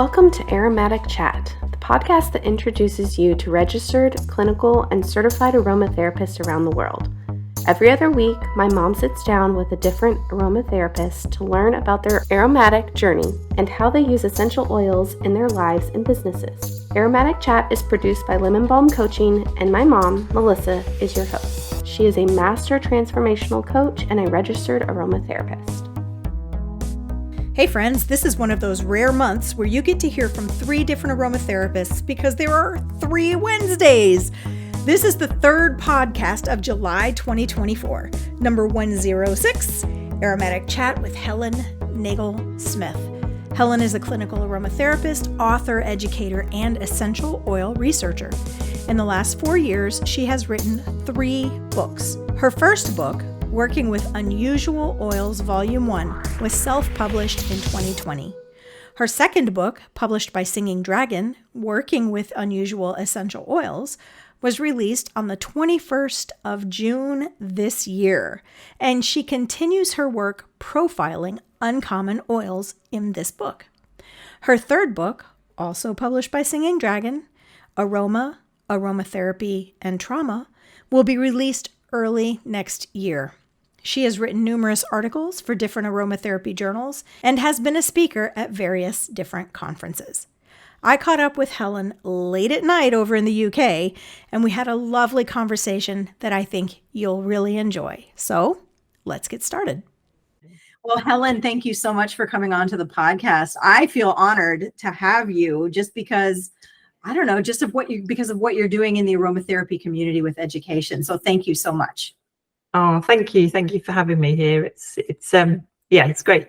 Welcome to Aromatic Chat, the podcast that introduces you to registered, clinical, and certified aromatherapists around the world. Every other week, my mom sits down with a different aromatherapist to learn about their aromatic journey and how they use essential oils in their lives and businesses. Aromatic Chat is produced by Lemon Balm Coaching, and my mom, Melissa, is your host. She is a master transformational coach and a registered aromatherapist. Hey friends, this is one of those rare months where you get to hear from 3 different aromatherapists because there are 3 Wednesdays. This is the 3rd podcast of July 2024, number 106, Aromatic Chat with Helen Nagle-Smith. Helen is a clinical aromatherapist, author, educator, and essential oil researcher. In the last 4 years, she has written 3 books. Her first book, Working with Unusual Oils Volume 1, was self-published in 2020. Her second book, published by Singing Dragon, Working with Unusual Essential Oils, was released on the 21st of June this year, and she continues her work profiling uncommon oils in this book. Her third book, also published by Singing Dragon, Aroma, Aromatherapy, and Trauma, will be released early next year. She has written numerous articles for different aromatherapy journals and has been a speaker at various different conferences. I caught up with Helen late at night over in the UK, and we had a lovely conversation that I think you'll really enjoy. So let's get started. Well, Helen, thank you so much for coming on to the podcast. I feel honored to have you just because, because of what you're doing in the aromatherapy community with education. So thank you so much. Oh, thank you. Thank you for having me here. It's great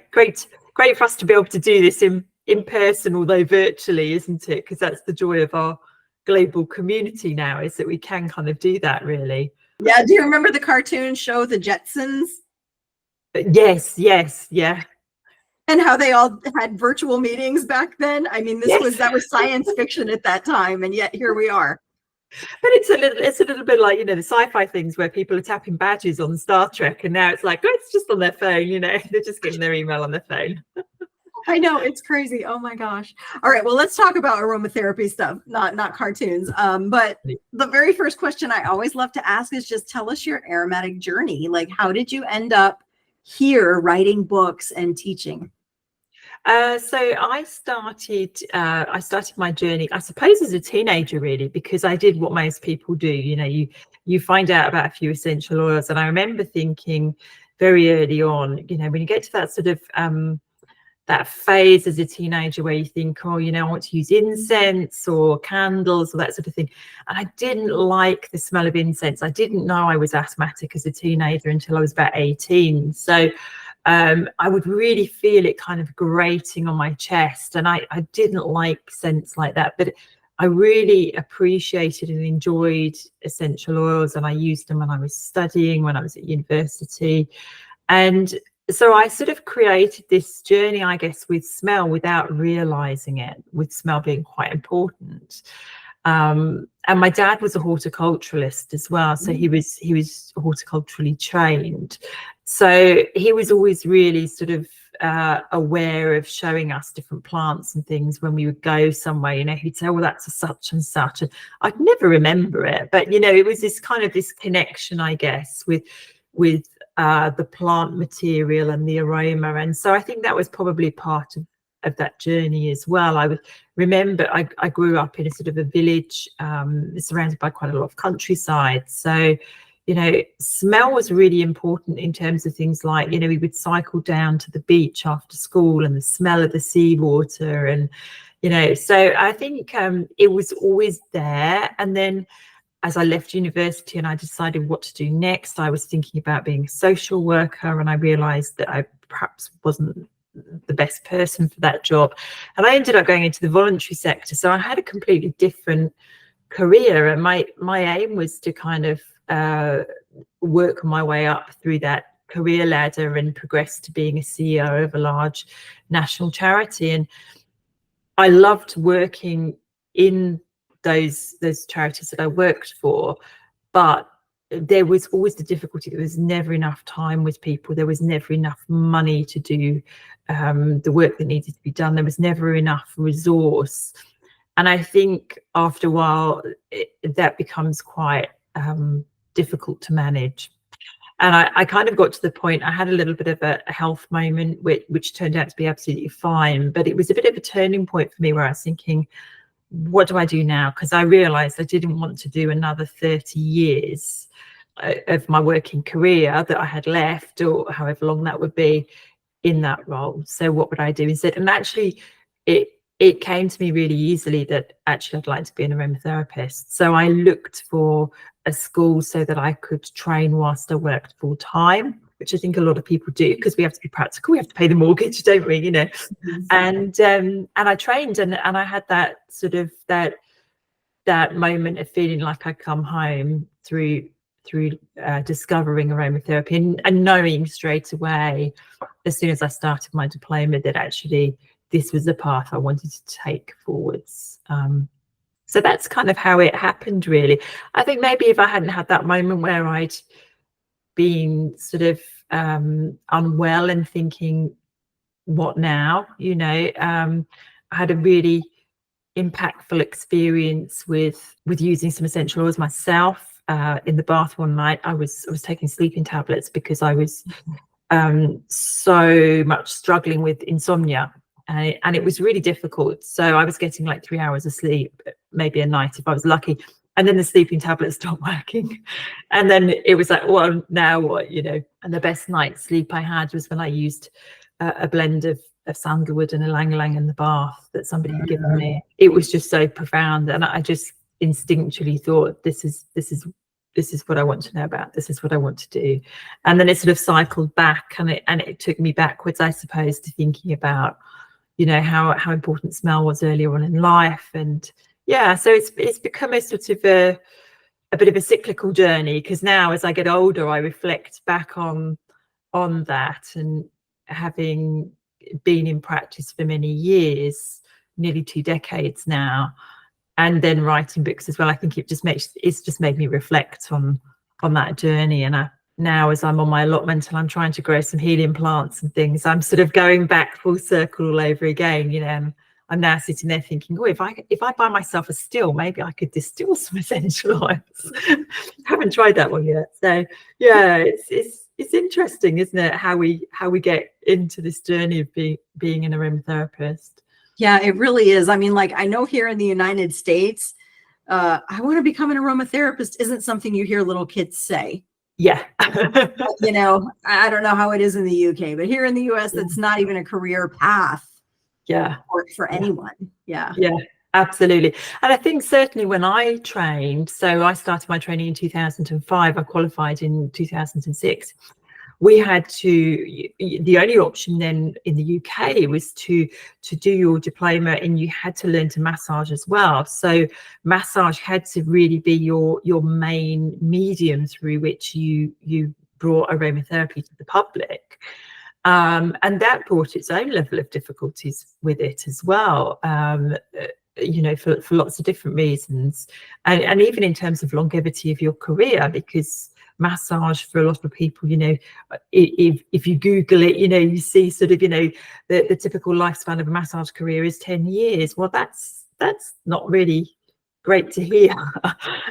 for us to be able to do this in person, although virtually, isn't it? Because that's the joy of our global community now, is that we can kind of do that, really. Yeah. Do you remember the cartoon show, The Jetsons? Yes, yeah. And how they all had virtual meetings back then. I mean, that was science fiction at that time, and yet here we are. But it's a little bit like, the sci-fi things where people are tapping badges on Star Trek, and now it's like, it's just on their phone, they're just getting their email on their phone. I know, it's crazy. Oh my gosh. All right, well, let's talk about aromatherapy stuff, not cartoons. But the very first question I always love to ask is just tell us your aromatic journey. Like, how did you end up here writing books and teaching? So I started my journey, I suppose, as a teenager, really, because I did what most people do. You find out about a few essential oils, and I remember thinking very early on, when you get to that sort of that phase as a teenager where you think, I want to use incense or candles or that sort of thing. And I didn't like the smell of incense. I didn't know I was asthmatic as a teenager until I was about 18. So I would really feel it kind of grating on my chest, and I didn't like scents like that, but I really appreciated and enjoyed essential oils, and I used them when I was studying, when I was at university. And so I sort of created this journey, I guess, with smell without realizing it, with smell being quite important. And my dad was a horticulturalist as well, so he was horticulturally trained. So he was always really sort of aware of showing us different plants and things when we would go somewhere. He'd say, "Well, that's a such and such," and I'd never remember it, but it was this connection, I guess, with the plant material and the aroma. And so I think that was probably part of that journey as well. I would remember I grew up in a sort of a village surrounded by quite a lot of countryside. So, smell was really important in terms of things like, we would cycle down to the beach after school and the smell of the seawater. And, so I think it was always there. And then as I left university and I decided what to do next, I was thinking about being a social worker, and I realized that I perhaps wasn't the best person for that job. And I ended up going into the voluntary sector. So I had a completely different career, and my aim was to kind of work my way up through that career ladder and progress to being a CEO of a large national charity. And I loved working in those charities that I worked for, but there was always the difficulty. There was never enough time with people. There was never enough money to do the work that needed to be done. There was never enough resource. And I think after a while, that becomes quite difficult to manage. And I kind of got to the point, I had a little bit of a health moment, which turned out to be absolutely fine. But it was a bit of a turning point for me where I was thinking, what do I do now? Because I realized I didn't want to do another 30 years of my working career that I had left, or however long that would be, in that role. So what would I do instead? And actually, it came to me really easily that actually I'd like to be an aromatherapist. So I looked for a school so that I could train whilst I worked full time, which I think a lot of people do, because we have to be practical. We have to pay the mortgage, don't we? You know. And I trained, and I had that sort of that moment of feeling like I'd come home through discovering aromatherapy, and knowing straight away, as soon as I started my diploma, that actually this was the path I wanted to take forwards. So that's kind of how it happened, really. I think maybe if I hadn't had that moment where I'd been sort of unwell and thinking, what now? You know, I had a really impactful experience with using some essential oils myself. In the bath one night, I was taking sleeping tablets because I was so much struggling with insomnia, and it was really difficult. So I was getting like 3 hours of sleep, maybe a night if I was lucky, and then the sleeping tablets stopped working, and then it was like, well, now what, you know? And the best night's sleep I had was when I used a blend of sandalwood and ylang-ylang in the bath that somebody had given me. It was just so profound, and I just instinctually thought, this is what I want to know about. This is what I want to do. And then it sort of cycled back, and it took me backwards, I suppose, to thinking about, you know, how important smell was earlier on in life. And yeah, so it's become a sort of a bit of a cyclical journey, because now as I get older, I reflect back on that, and having been in practice for many years, nearly 2 decades now, and then writing books as well, I think it's just made me reflect on that journey. And now, as I'm on my allotment and I'm trying to grow some healing plants and things, I'm sort of going back full circle all over again, you know. And I'm now sitting there thinking, oh, if I buy myself a still, maybe I could distill some essential oils. Haven't tried that one yet. So yeah, it's interesting, isn't it, how we get into this journey of being an aromatherapist. Yeah, it really is. I mean, like, I know here in the United States, I want to become an aromatherapist isn't something you hear little kids say. Yeah. You know, I don't know how it is in the UK, but here in the US, that's not even a career path. Yeah. For anyone. Yeah. Yeah, absolutely. And I think certainly when I trained, so I started my training in 2005, I qualified in 2006. We had to, the only option then in the UK was to do your diploma, and you had to learn to massage as well. So massage had to really be your main medium through which you brought aromatherapy to the public. And that brought its own level of difficulties with it as well, you know, for lots of different reasons. And even in terms of longevity of your career, because massage for a lot of people, you know, if you Google it, you know, you see sort of, you know, the typical lifespan of a massage career is 10 years. Well, that's not really great to hear.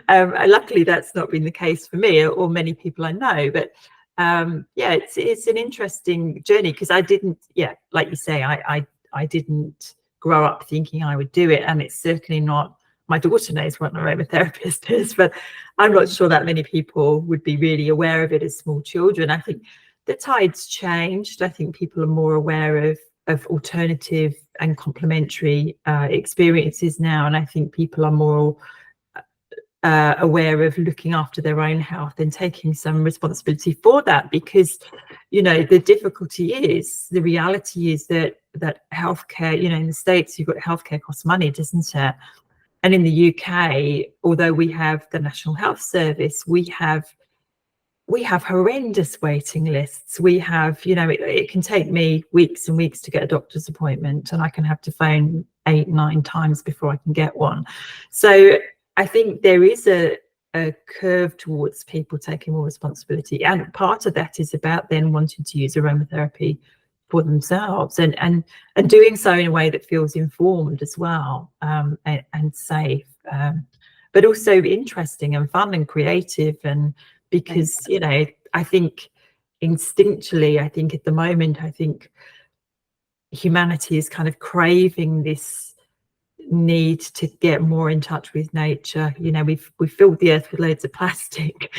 Luckily, that's not been the case for me or many people I know. But yeah, it's an interesting journey, because I didn't, yeah, like you say, I didn't grow up thinking I would do it, and it's certainly not. My daughter knows what an aromatherapist is, but I'm not sure that many people would be really aware of it as small children. I think the tide's changed. I think people are more aware of alternative and complementary experiences now, and I think people are more aware of looking after their own health and taking some responsibility for that, because, you know, the difficulty is, the reality is that healthcare, you know, in the States, you've got healthcare costs money, doesn't it? And in the UK, although we have the National Health Service, we have horrendous waiting lists. We have, you know, it can take me weeks and weeks to get a doctor's appointment, and I can have to phone 8-9 times before I can get one. So I think there is a a curve towards people taking more responsibility, and part of that is about then wanting to use aromatherapy for themselves, and doing so in a way that feels informed as well, and safe, but also interesting and fun and creative. And because, you know, I think instinctually, I think at the moment, I think humanity is kind of craving this need to get more in touch with nature. You know, we've filled the earth with loads of plastic.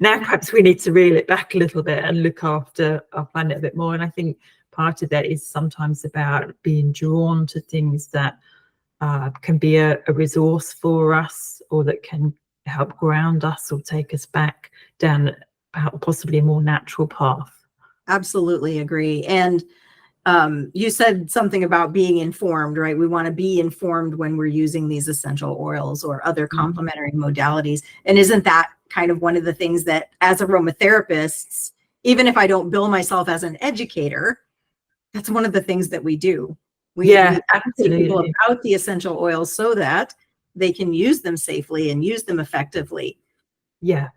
Now perhaps we need to reel it back a little bit and look after our planet a bit more. And I think part of that is sometimes about being drawn to things that can be a resource for us, or that can help ground us or take us back down possibly a more natural path. Absolutely agree. And you said something about being informed, right? We want to be informed when we're using these essential oils or other complementary modalities. And isn't that kind of one of the things that, as aromatherapists, even if I don't bill myself as an educator, that's one of the things that we do. We educate people about the essential oils so that they can use them safely and use them effectively. Yeah,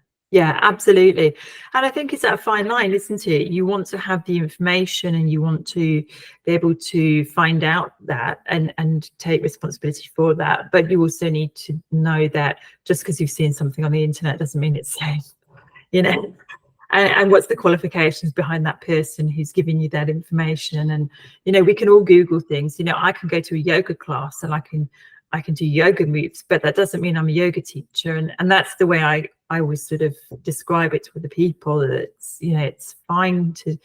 absolutely. And I think it's that fine line, isn't it? You want to have the information and you want to be able to find out that and take responsibility for that. But you also need to know that just because you've seen something on the internet doesn't mean it's safe, you know. And what's the qualifications behind that person who's giving you that information? And, you know, we can all Google things. You know, I can go to a yoga class and I can do yoga moves, but that doesn't mean I'm a yoga teacher. And that's the way I always sort of describe it to other people. It's, you know, it's fine to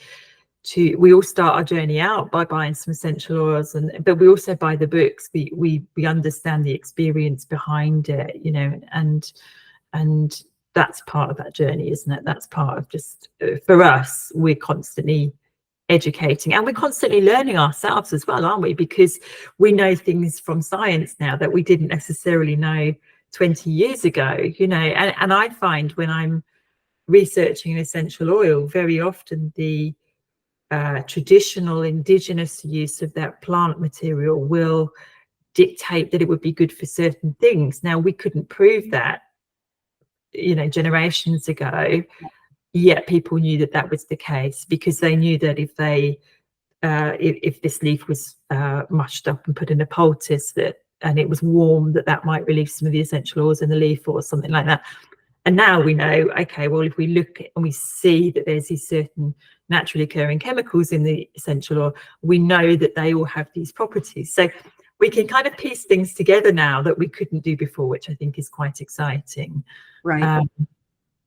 we all start our journey out by buying some essential oils, but we also buy the books. We understand the experience behind it, you know, and that's part of that journey, isn't it? That's part of just, for us, we're constantly educating and we're constantly learning ourselves as well, aren't we? Because we know things from science now that we didn't necessarily know 20 years ago, you know. And I find when I'm researching an essential oil, very often the traditional indigenous use of that plant material will dictate that it would be good for certain things. Now, we couldn't prove that, you know, generations ago, yet people knew that that was the case, because they knew that if they if this leaf was mushed up and put in a poultice and it was warm, that might release some of the essential oils in the leaf or something like that. And now we know, okay, well, if we look and we see that there's these certain naturally occurring chemicals in the essential oil, we know that they all have these properties. So we can kind of piece things together now that we couldn't do before, which I think is quite exciting. Right.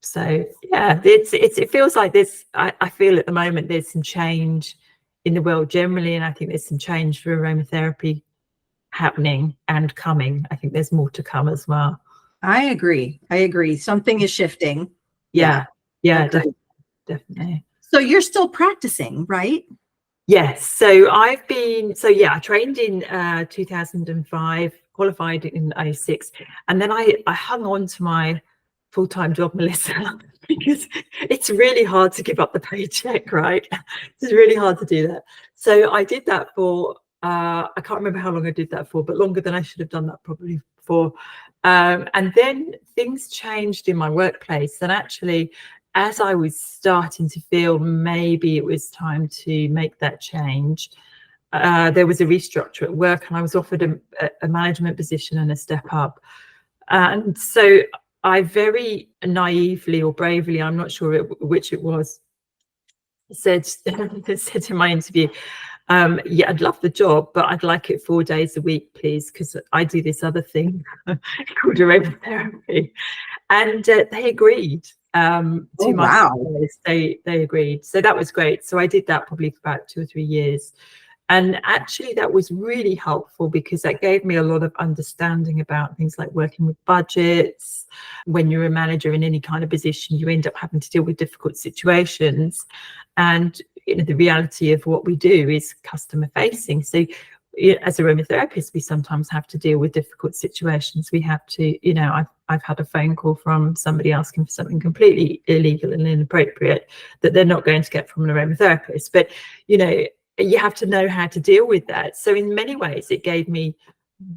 So yeah, it feels like this. I feel at the moment there's some change in the world generally, and I think there's some change for aromatherapy happening and coming. I think there's more to come as well. I agree. Something is shifting. Yeah, definitely. So you're still practicing, right? Yes. So I trained in 2005, qualified in 06, and then I hung on to my full-time job, Melissa, because it's really hard to give up the paycheck, right? It's really hard to do that. So I did that for I can't remember how long I did that for, but longer than I should have done that probably for. And then things changed in my workplace, and actually, as I was starting to feel maybe it was time to make that change, there was a restructure at work, and I was offered a management position and a step up. And so I very naively or bravely, I'm not sure which it was, said in my interview, yeah, I'd love the job, but I'd like it 4 days a week, please, because I do this other thing called aromatherapy. And they agreed. To my surprise, they agreed. So that was great. So I did that probably for about 2 or 3 years. And actually, that was really helpful because that gave me a lot of understanding about things like working with budgets. When you're a manager in any kind of position, you end up having to deal with difficult situations. And you know, the reality of what we do is customer facing. So as aromatherapists, we sometimes have to deal with difficult situations. We have to, you know, I've had a phone call from somebody asking for something completely illegal and inappropriate that they're not going to get from an aromatherapist. But, you know, you have to know how to deal with that. So in many ways, it gave me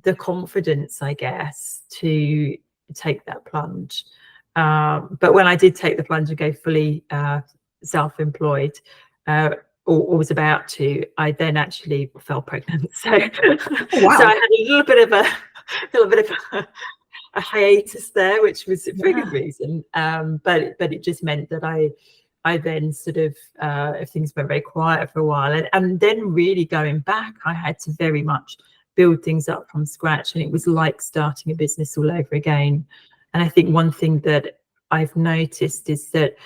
the confidence, I guess, to take that plunge. But when I did take the plunge and go fully self-employed, or was about to, I then actually fell pregnant. So, Wow. so I had a little bit of a hiatus there, which was for a good reason. But it just meant that I then sort of, if things went very quiet for a while, and then really going back, I had to very much build things up from scratch, and it was like starting a business all over again. And I think one thing that I've noticed is that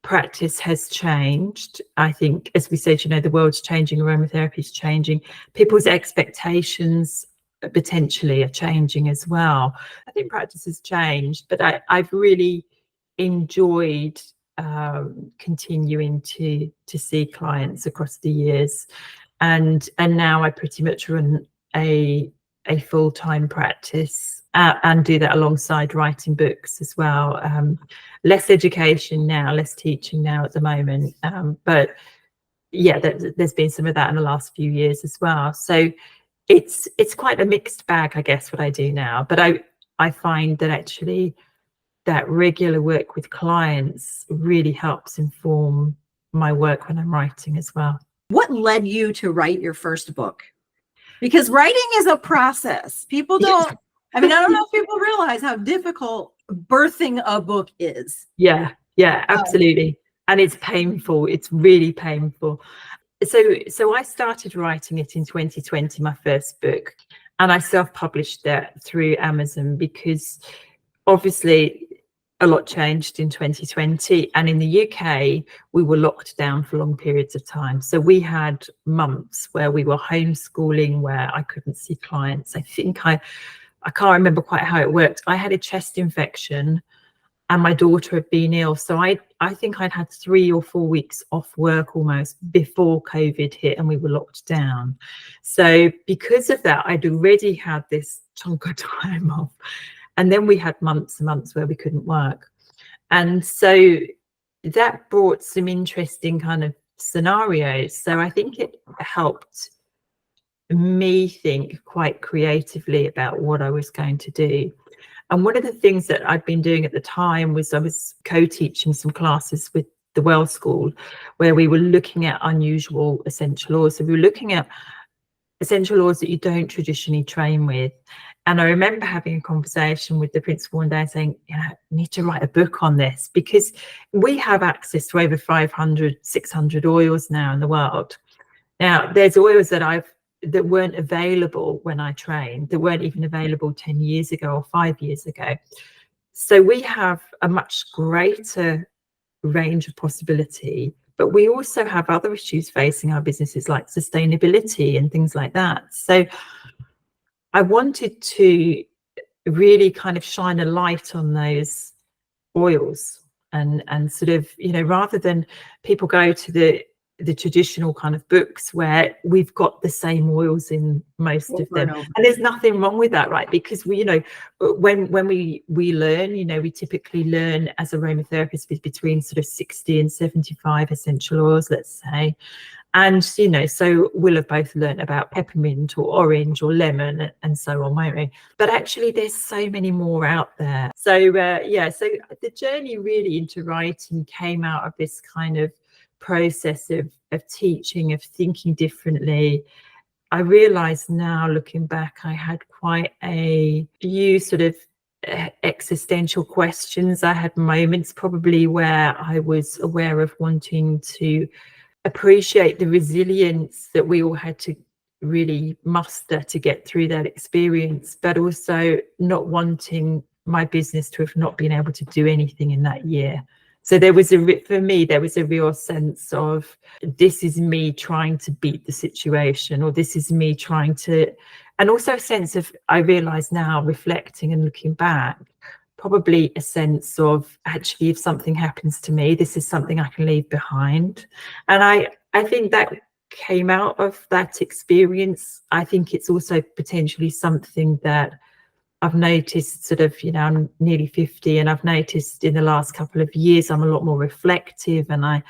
practice has changed. I think, as we said, the world's changing, aromatherapy is changing, people's expectations potentially are changing as well. I think practice has changed, but I've really enjoyed continuing to see clients across the years, and now I pretty much run a full-time practice and do that alongside writing books as well. Less education now, less teaching now at the moment, but yeah, there's been some of that in the last few years as well. So it's quite a mixed bag, I guess, what I do now. But I find that actually that regular work with clients really helps inform my work when I'm writing as well. What led you to write your first book? Because writing is a process. People don't, I mean, I don't know if people realize how difficult birthing a book is. Yeah, absolutely. And it's painful. It's really painful. So I started writing it in 2020, my first book, and I self-published that through Amazon because obviously a lot changed in 2020, and in the UK we were locked down for long periods of time. So we had months where we were homeschooling, where I couldn't see clients. I think I can't remember quite how it worked. I had a chest infection and my daughter had been ill, so I think I'd had 3 or 4 weeks off work almost before COVID hit and we were locked down. So because of that, I'd already had this chunk of time off, and then we had months and months where we couldn't work. And so that brought some interesting kind of scenarios. So I think it helped me think quite creatively about what I was going to do. And one of the things that I'd been doing at the time was I was co-teaching some classes with the Well School, where we were looking at unusual essential oils. So we were looking at essential oils that you don't traditionally train with. And I remember having a conversation with the principal one day saying, I need to write a book on this, because we have access to over 500, 600 oils now in the world. Now, there's oils that weren't available when I trained, that weren't even available 10 years ago or 5 years ago. So we have a much greater range of possibility, but we also have other issues facing our businesses like sustainability and things like that. So I wanted to really kind of shine a light on those oils and sort of, rather than people go to the traditional kind of books where we've got the same oils in most of them, and there's nothing wrong with that, right? Because we, when we learn, we typically learn as aromatherapists with between sort of 60 and 75 essential oils, let's say. And, so we'll have both learned about peppermint or orange or lemon and so on, won't we? But actually, there's so many more out there. So, so the journey really into writing came out of this kind of process of teaching, of thinking differently. I realised now, looking back, I had quite a few sort of existential questions. I had moments probably where I was aware of wanting to appreciate the resilience that we all had to really muster to get through that experience, but also not wanting my business to have not been able to do anything in that year. So for me, there was a real sense of, this is me trying to beat the situation, or this is me trying to, and also a sense of, I realise now, reflecting and looking back, probably a sense of, actually, if something happens to me, this is something I can leave behind. And I think that came out of that experience. I think it's also potentially something that I've noticed sort of, I'm nearly 50, and I've noticed in the last couple of years, I'm a lot more reflective, and I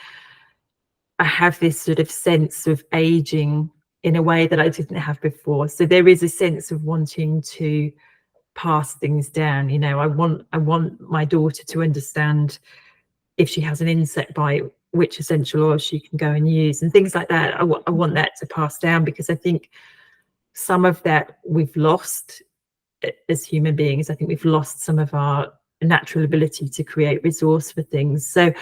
have this sort of sense of aging in a way that I didn't have before. So there is a sense of wanting to pass things down. You know, I want my daughter to understand if she has an insect bite, which essential oil she can go and use, and things like that. I want that to pass down, because I think some of that we've lost as human beings. I think we've lost some of our natural ability to create resource for things. So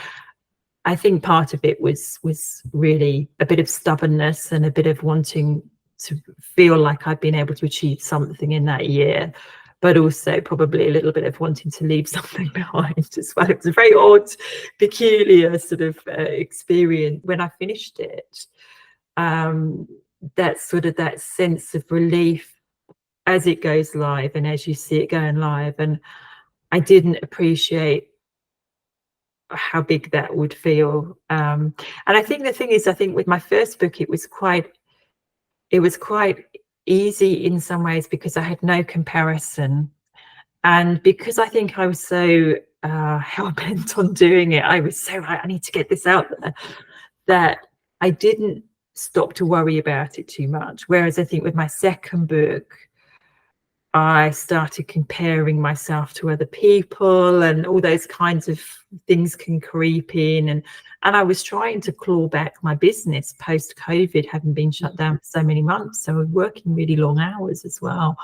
I think part of it was really a bit of stubbornness and a bit of wanting to feel like I'd been able to achieve something in that year, but also probably a little bit of wanting to leave something behind as well. It was a very odd, peculiar sort of experience when I finished it. That sort of that sense of relief as it goes live and as you see it going live. And I didn't appreciate how big that would feel. And I think the thing is, I think with my first book, it was quite easy in some ways, because I had no comparison. And because I think I was so hell-bent on doing it, I was so, right, I need to get this out there, that I didn't stop to worry about it too much. Whereas I think with my second book, I started comparing myself to other people, and all those kinds of things can creep in. And I was trying to claw back my business post-COVID, having been shut down for so many months. So I was working really long hours as well.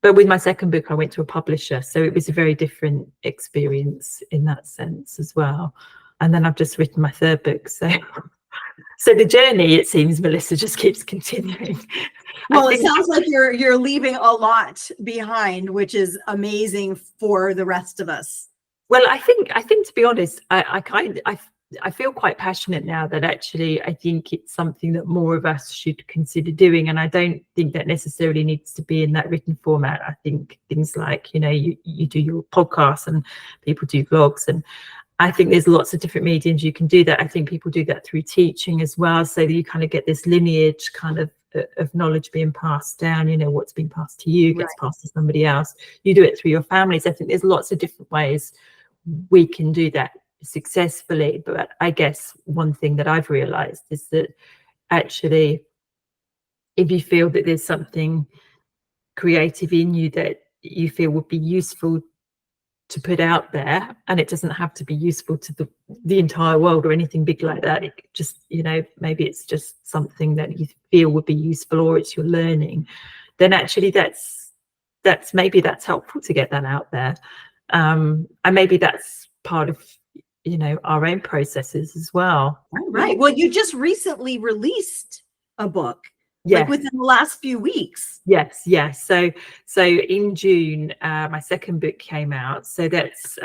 But with my second book, I went to a publisher. So it was a very different experience in that sense as well. And then I've just written my third book. So the journey, it seems, Melissa, just keeps continuing. Well, it sounds like you're leaving a lot behind, which is amazing for the rest of us. Well, I think to be honest, I feel quite passionate now that actually I think it's something that more of us should consider doing. And I don't think that necessarily needs to be in that written format. I think things like, you know, you do your podcasts and people do vlogs, and I think there's lots of different mediums you can do that. I think people do that through teaching as well, so that you kind of get this lineage kind of knowledge being passed down. You know, what's been passed to you gets passed to somebody else. You do it through your families. I think there's lots of different ways we can do that successfully. But I guess one thing that I've realized is that actually, if you feel that there's something creative in you that you feel would be useful to put out there, and it doesn't have to be useful to the entire world or anything big like that, it just, you know, maybe it's just something that you feel would be useful, or it's your learning, then actually that's maybe that's helpful to get that out there. And maybe that's part of, you know, our own processes as well. Right. Well, you just recently released a book. Yes. Like within the last few weeks. Yes. So in June, my second book came out. So that's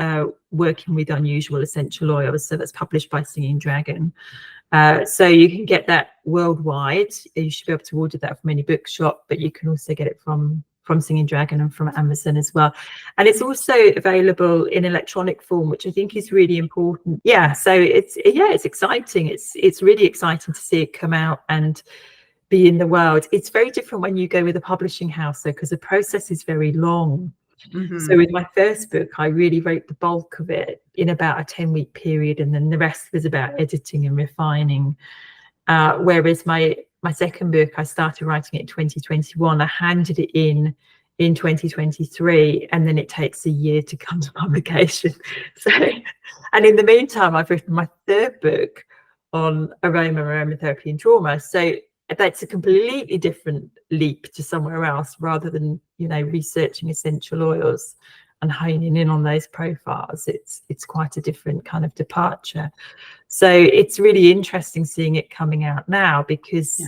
Working with Unusual Essential Oils. So that's published by Singing Dragon. So you can get that worldwide. You should be able to order that from any bookshop, but you can also get it from Singing Dragon and from Amazon as well. And it's also available in electronic form, which I think is really important. Yeah. So it's exciting. It's really exciting to see it come out and be in the world. It's very different when you go with a publishing house, though, because the process is very long. Mm-hmm. So with my first book, I really wrote the bulk of it in about a 10-week period, and then the rest was about editing and refining. Whereas my second book, I started writing it in 2021. I handed it in 2023, and then it takes a year to come to publication. So, and in the meantime, I've written my third book on aromatherapy and trauma. So that's a completely different leap to somewhere else, rather than, you know, researching essential oils and honing in on those profiles. It's quite a different kind of departure. So it's really interesting seeing it coming out now, because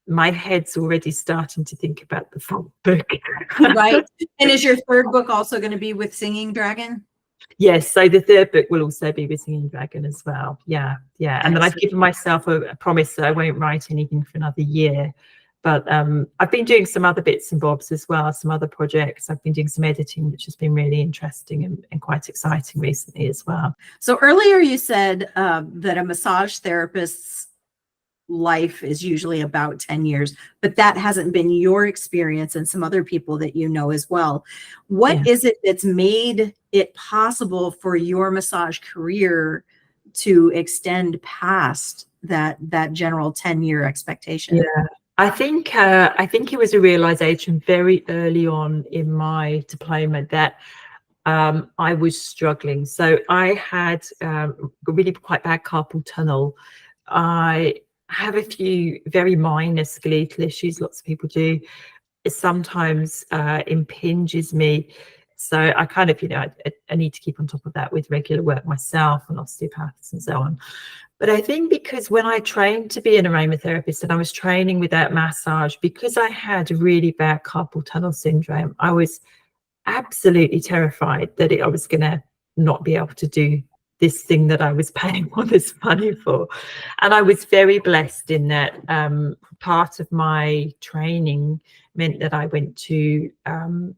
my head's already starting to think about the fourth book. Right. And is your third book also going to be with Singing Dragon? Yes, so the third book will also be with Singing Dragon as well. Yeah. And then I've given myself a promise that I won't write anything for another year. But I've been doing some other bits and bobs as well, some other projects. I've been doing some editing, which has been really interesting and quite exciting recently as well. So earlier you said that a massage therapist's life is usually about 10 years, but that hasn't been your experience, and some other people that you know as well. What is it that's made it possible for your massage career to extend past that general 10-year expectation? I think it was a realization very early on in my diploma that I was struggling. So I had really quite bad carpal tunnel. I have a few very minor skeletal issues. Lots of people do. It sometimes impinges me. So I kind of, I need to keep on top of that with regular work myself and osteopaths and so on. But I think because when I trained to be an aromatherapist and I was training without massage, because I had really bad carpal tunnel syndrome, I was absolutely terrified that I was going to not be able to do this thing that I was paying all this money for. And I was very blessed in that part of my training meant that I went to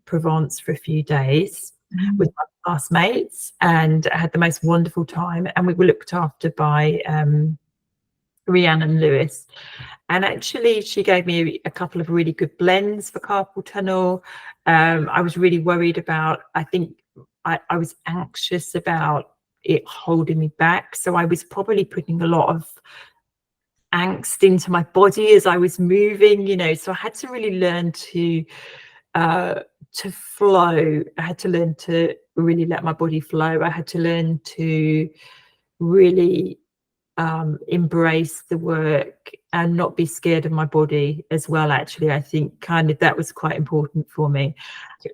Provence for a few days with my classmates, and I had the most wonderful time. And we were looked after by Rhiannon Lewis. And actually, she gave me a couple of really good blends for carpal tunnel. I was really worried about, I think I was anxious about it holding me back. So I was probably putting a lot of angst into my body as I was moving, so I had to really learn to flow. I had to learn to really let my body flow. I had to learn to really embrace the work and not be scared of my body as well. Actually, I think kind of that was quite important for me.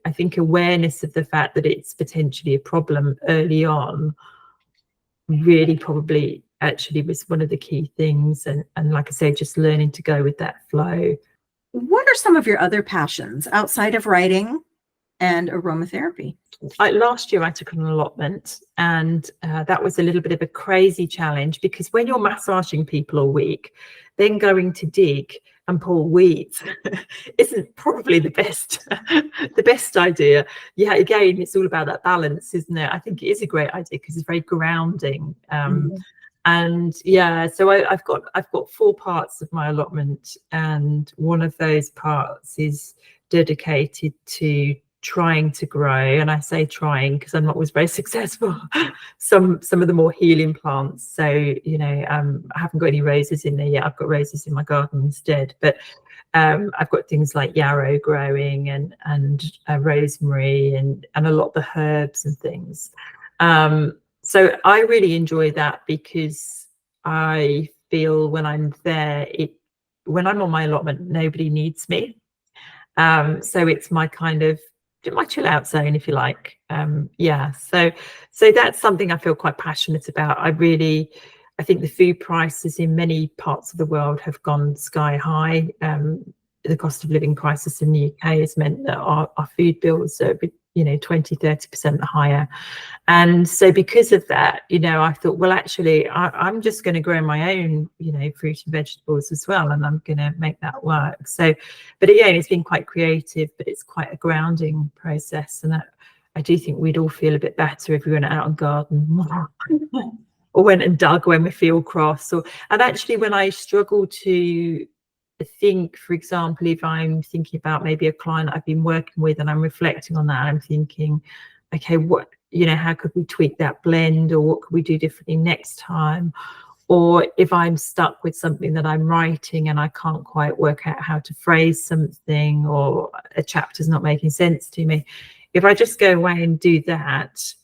I think awareness of the fact that it's potentially a problem early on really probably actually was one of the key things. And like I say, just learning to go with that flow. What are some of your other passions outside of writing and aromatherapy? Last year I took an allotment, and that was a little bit of a crazy challenge, because when you're massaging people all week, then going to dig and pull weeds isn't probably the best idea. Yeah, again, it's all about that balance, isn't it? I think it is a great idea because it's very grounding. And yeah, so I've got 4 parts of my allotment, and one of those parts is dedicated to trying to grow. And I say trying because I'm not always very successful. some of the more healing plants. So I haven't got any roses in there yet. I've got roses in my garden instead. But I've got things like yarrow growing and rosemary and a lot of the herbs and things. So I really enjoy that because I feel when I'm there, when I'm on my allotment, nobody needs me. So it's my kind of my chill out zone, if you like. Yeah, so that's something I feel quite passionate about. I think the food prices in many parts of the world have gone sky high. The cost of living crisis in the UK has meant that our food bills are 20-30% higher. And so because of that, I thought, well, actually, I'm just going to grow my own, fruit and vegetables as well, and I'm going to make that work. So, but again, it's been quite creative, but it's quite a grounding process. And I do think we'd all feel a bit better if we went out and gardened more or went and dug when we feel cross. And actually, when I struggle to think, for example, if I'm thinking about maybe a client I've been working with and I'm reflecting on that, I'm thinking, okay, what, how could we tweak that blend, or what could we do differently next time? Or if I'm stuck with something that I'm writing and I can't quite work out how to phrase something, or a chapter's not making sense to me, if I just go away and do that,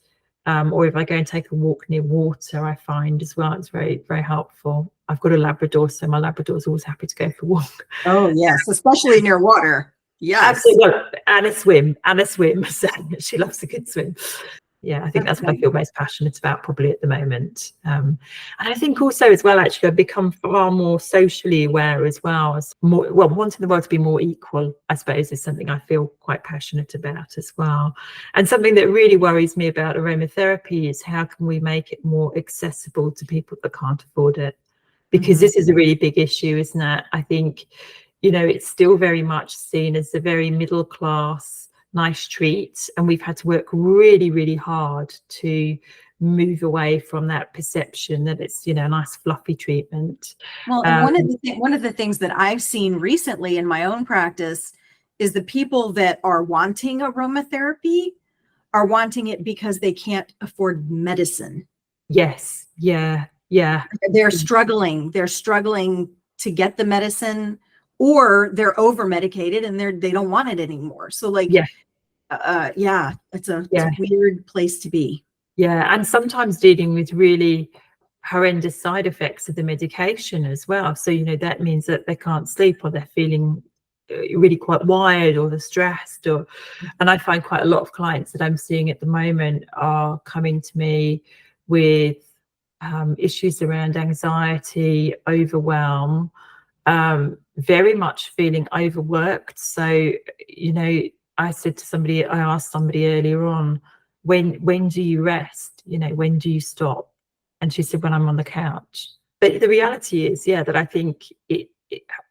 or if I go and take a walk near water, I find as well it's very, very helpful. I've got a Labrador, so my Labrador's always happy to go for a walk. Oh yes, especially near water. Yes, absolutely. And a swim. So she loves a good swim. Yeah, I think that's what I feel most passionate about probably at the moment. And I think also as well, actually, I've become far more socially aware as well. As wanting the world to be more equal, I suppose, is something I feel quite passionate about as well. And something that really worries me about aromatherapy is how can we make it more accessible to people that can't afford it? Because this is a really big issue, isn't it? I think, it's still very much seen as a very middle class, nice treat, and we've had to work really, really hard to move away from that perception that it's a nice fluffy treatment. Well, and one of the things that I've seen recently in my own practice is the people that are wanting aromatherapy are wanting it because they can't afford medicine. Yes. Yeah. They're struggling to get the medicine, or they're over medicated and they don't want it anymore. So like, Yeah. Yeah, it's a Yeah. weird place to be. Yeah, and sometimes dealing with really horrendous side effects of the medication as well. So, you know, that means that they can't sleep, or they're feeling really quite wired, or they're stressed, or, and I find quite a lot of clients that I'm seeing at the moment are coming to me with issues around anxiety, overwhelm, very much feeling overworked. So, you know, I asked somebody earlier on, when do you rest? You know, when do you stop? And she said, when I'm on the couch. But the reality is, yeah, that I think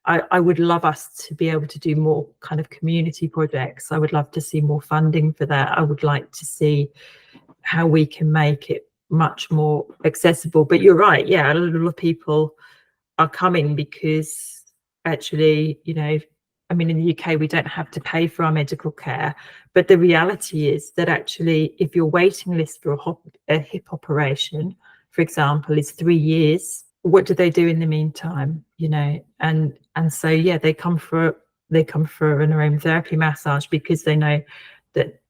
I would love us to be able to do more kind of community projects. I would love to see more funding for that. I would like to see how we can make it much more accessible. But you're right, yeah, a lot of people are coming because actually, you know, I mean, in the UK, we don't have to pay for our medical care. But the reality is that actually, if your waiting list for a hip operation, for example, is 3 years, what do they do in the meantime? You know, and so, yeah, they come for an aromatherapy massage because they know that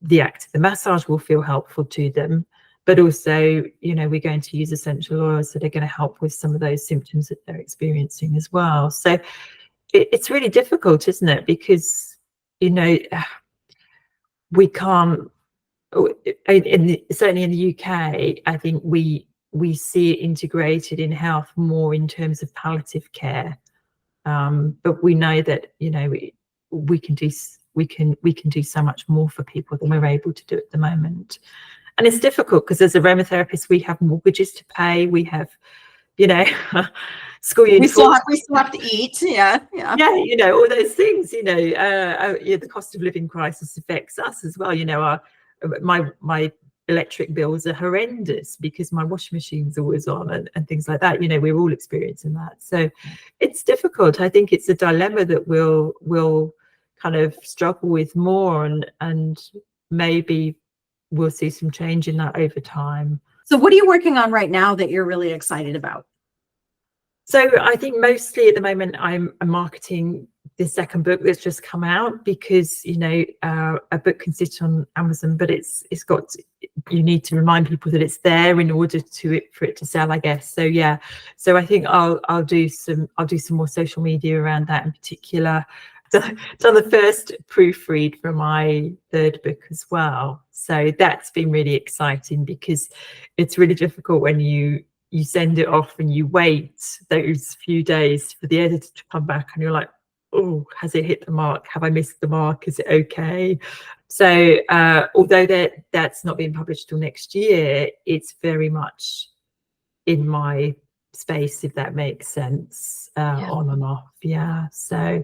the act of the massage will feel helpful to them. But also, you know, we're going to use essential oils that are going to help with some of those symptoms that they're experiencing as well. So it's really difficult, isn't it? Because, you know, we can't, certainly in the UK, I think we see it integrated in health more in terms of palliative care. But we know that, you know, we can do so much more for people than we're able to do at the moment. And it's difficult because as aromatherapists, we have mortgages to pay. We have, you know, school uniforms. We still have to eat. Yeah. Yeah, you know, all those things. You know, yeah, the cost of living crisis affects us as well. You know, my electric bills are horrendous because my washing machine's always on, and things like that. You know, we're all experiencing that. So it's difficult. I think it's a dilemma that we'll kind of struggle with more, and maybe we'll see some change in that over time. So what are you working on right now that you're really excited about? So I think mostly at the moment I'm marketing the second book that's just come out, because, you know, a book can sit on Amazon, but you need to remind people that it's there in order for it to sell, I guess. So yeah, so I think I'll do some more social media around that in particular. Done the first proofread for my third book as well, so that's been really exciting, because it's really difficult when you send it off and you wait those few days for the editor to come back and you're like, oh, has it hit the mark? Have I missed the mark? Is it okay? So although that's not being published till next year, it's very much in my space, if that makes sense, on and off. Yeah. So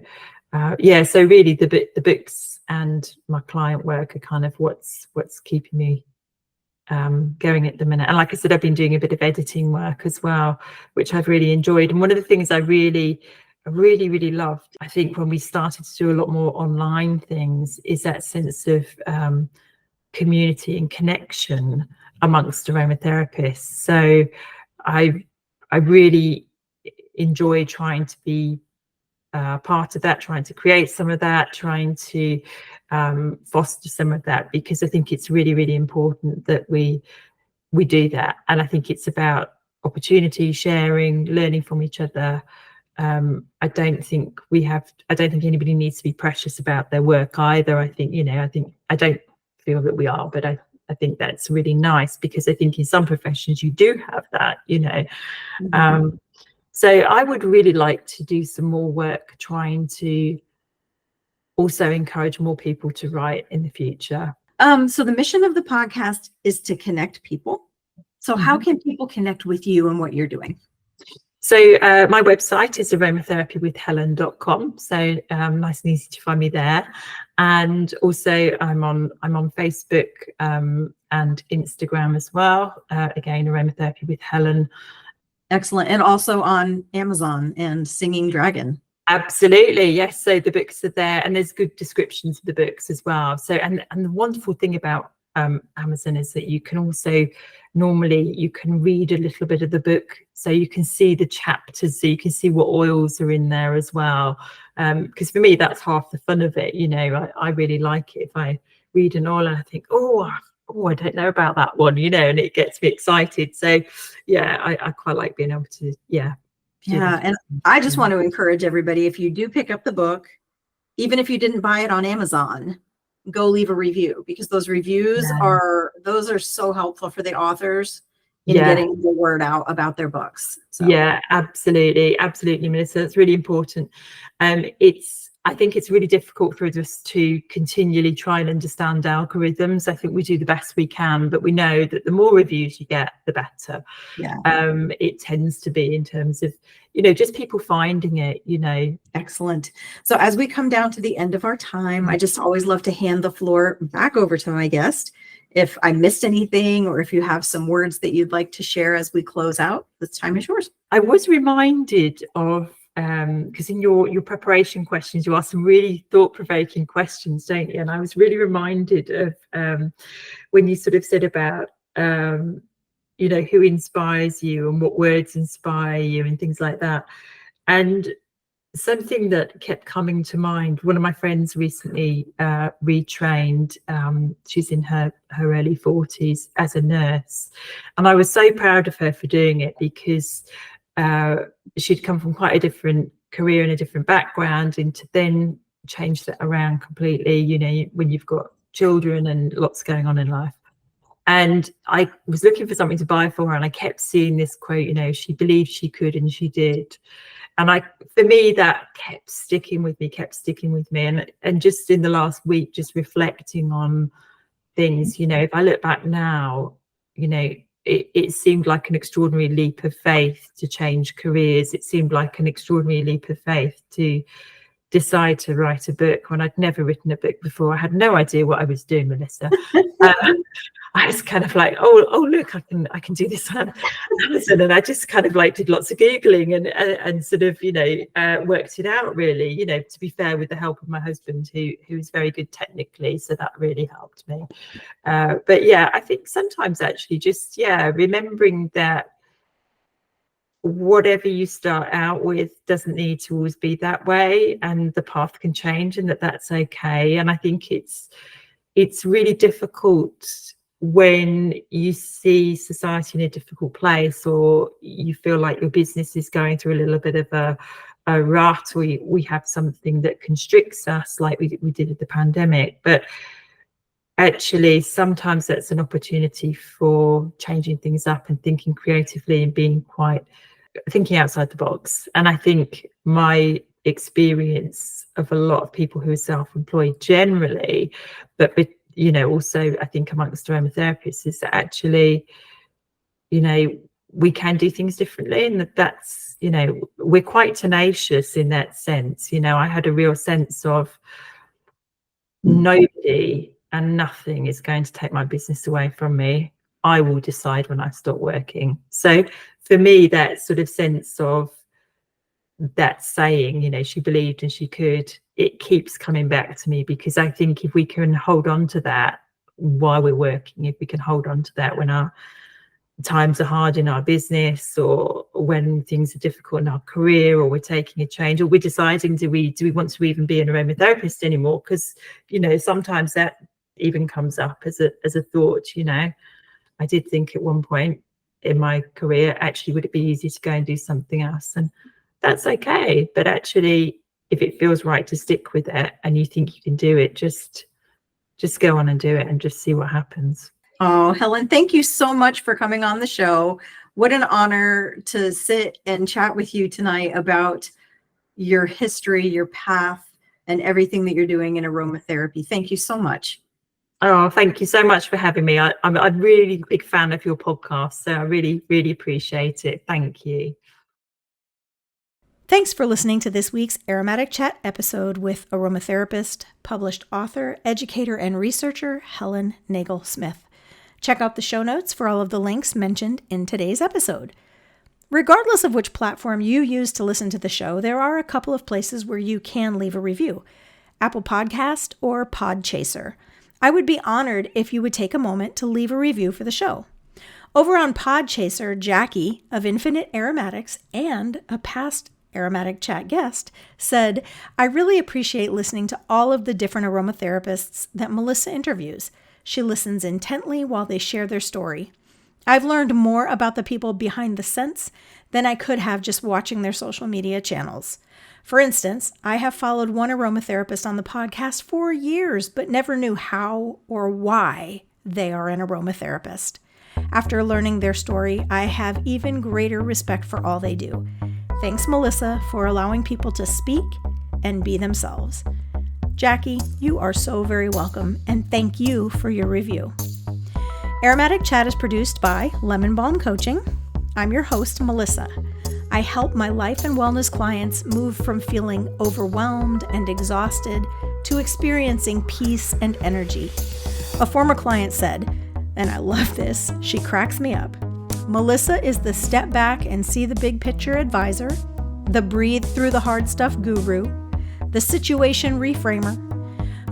so really the books and my client work are kind of what's keeping me going at the minute. And like I said, I've been doing a bit of editing work as well, which I've really enjoyed. And one of the things I really loved, I think, when we started to do a lot more online things, is that sense of community and connection amongst aromatherapists. So I really enjoy trying to be part of that, trying to create some of that, trying to foster some of that, because I think it's really important that we do that. And I think it's about opportunity, sharing, learning from each other. I don't think anybody needs to be precious about their work either. I think, I don't feel that we are, but I think that's really nice, because I think in some professions you do have that, Mm-hmm. So I would really like to do some more work trying to also encourage more people to write in the future. So the mission of the podcast is to connect people. So mm-hmm. How can people connect with you and what you're doing? So my website is aromatherapywithhelen.com. So nice and easy to find me there. And also I'm on Facebook and Instagram as well. Again, Aromatherapy with Helen. Excellent. And also on Amazon and Singing Dragon. Absolutely, yes. So the books are there, and there's good descriptions of the books as well. So and the wonderful thing about Amazon is that you can also you can read a little bit of the book, so you can see the chapters, so you can see what oils are in there as well. Because for me, that's half the fun of it. I really like it if I read an oil and I think, oh, I don't know about that one, and it gets me excited. So yeah, I quite like being able to And I just want to encourage everybody, if you do pick up the book, even if you didn't buy it on Amazon, go leave a review, because those reviews are so helpful for the authors in getting the word out about their books. So. Yeah, absolutely, Melissa. It's really important. I think it's really difficult for us to continually try and understand algorithms. I think we do the best we can, but we know that the more reviews you get, the better. Yeah. It tends to be in terms of, just people finding it, Excellent. So as we come down to the end of our time, I just always love to hand the floor back over to my guest. If I missed anything, or if you have some words that you'd like to share as we close out, this time is yours. I was reminded of, because in your preparation questions, you ask some really thought-provoking questions, don't you? And I was really reminded of when you sort of said about, who inspires you and what words inspire you and things like that. And something that kept coming to mind, one of my friends recently retrained. She's in her early 40s as a nurse. And I was so proud of her for doing it, because she'd come from quite a different career and a different background, and to then change that around completely, when you've got children and lots going on in life. And I was looking for something to buy for her, and I kept seeing this quote, she believed she could and she did. And for me, that kept sticking with me. And just in the last week, just reflecting on things, if I look back now, it seemed like an extraordinary leap of faith to change careers. It seemed like an extraordinary leap of faith to decide to write a book when I'd never written a book before. I had no idea what I was doing, Melissa. I was kind of like, oh look, I can do this on Amazon, and I just kind of did lots of Googling and sort of worked it out, really, to be fair, with the help of my husband, who is very good technically, so that really helped me. But yeah, I think sometimes actually just remembering that whatever you start out with doesn't need to always be that way, and the path can change, and that's okay. And I think it's really difficult when you see society in a difficult place, or you feel like your business is going through a little bit of a rut, or we have something that constricts us, like we did with the pandemic. But actually, sometimes that's an opportunity for changing things up and thinking creatively and thinking outside the box. And I think my experience of a lot of people who are self-employed generally, but also I think amongst aromatherapists, is that actually, we can do things differently, and that's, we're quite tenacious in that sense. I had a real sense of nobody and nothing is going to take my business away from me. I will decide when I stop working. So for me, that sort of sense of that saying, she believed and she could, it keeps coming back to me, because I think if we can hold on to that while we're working, if we can hold on to that when our times are hard in our business, or when things are difficult in our career, or we're taking a change, or we're deciding, do we want to even be an aromatherapist anymore? Because sometimes that even comes up as a thought. I did think at one point in my career, actually, would it be easy to go and do something else? And that's okay. But actually, if it feels right to stick with it and you think you can do it, just go on and do it and just see what happens. Oh, Helen, thank you so much for coming on the show. What an honor to sit and chat with you tonight about your history, your path, and everything that you're doing in aromatherapy. Thank you so much. Oh, thank you so much for having me. I'm a really big fan of your podcast, so I really, really appreciate it. Thank you. Thanks for listening to this week's Aromatic Chat episode with aromatherapist, published author, educator, and researcher Helen Nagle-Smith. Check out the show notes for all of the links mentioned in today's episode. Regardless of which platform you use to listen to the show, there are a couple of places where you can leave a review: Apple Podcast or Podchaser. I would be honored if you would take a moment to leave a review for the show. Over on Podchaser, Jackie of Infinite Aromatics and a past AromaticChat guest said, I really appreciate listening to all of the different aromatherapists that Melissa interviews. She listens intently while they share their story. I've learned more about the people behind the scents than I could have just watching their social media channels. For instance, I have followed one aromatherapist on the podcast for years, but never knew how or why they are an aromatherapist. After learning their story, I have even greater respect for all they do. Thanks, Melissa, for allowing people to speak and be themselves. Jackie, you are so very welcome, and thank you for your review. Aromatic Chat is produced by Lemon Balm Coaching. I'm your host, Melissa. I help my life and wellness clients move from feeling overwhelmed and exhausted to experiencing peace and energy. A former client said, and I love this, she cracks me up, Melissa is the step back and see the big picture advisor, the breathe through the hard stuff guru, the situation reframer.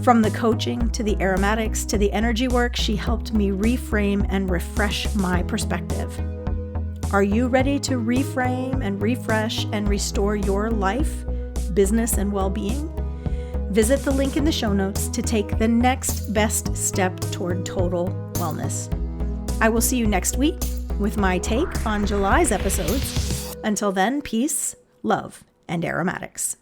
From the coaching to the aromatics to the energy work, she helped me reframe and refresh my perspective. Are you ready to reframe and refresh and restore your life, business, and well-being? Visit the link in the show notes to take the next best step toward total wellness. I will see you next week with my take on July's episodes. Until then, peace, love, and aromatics.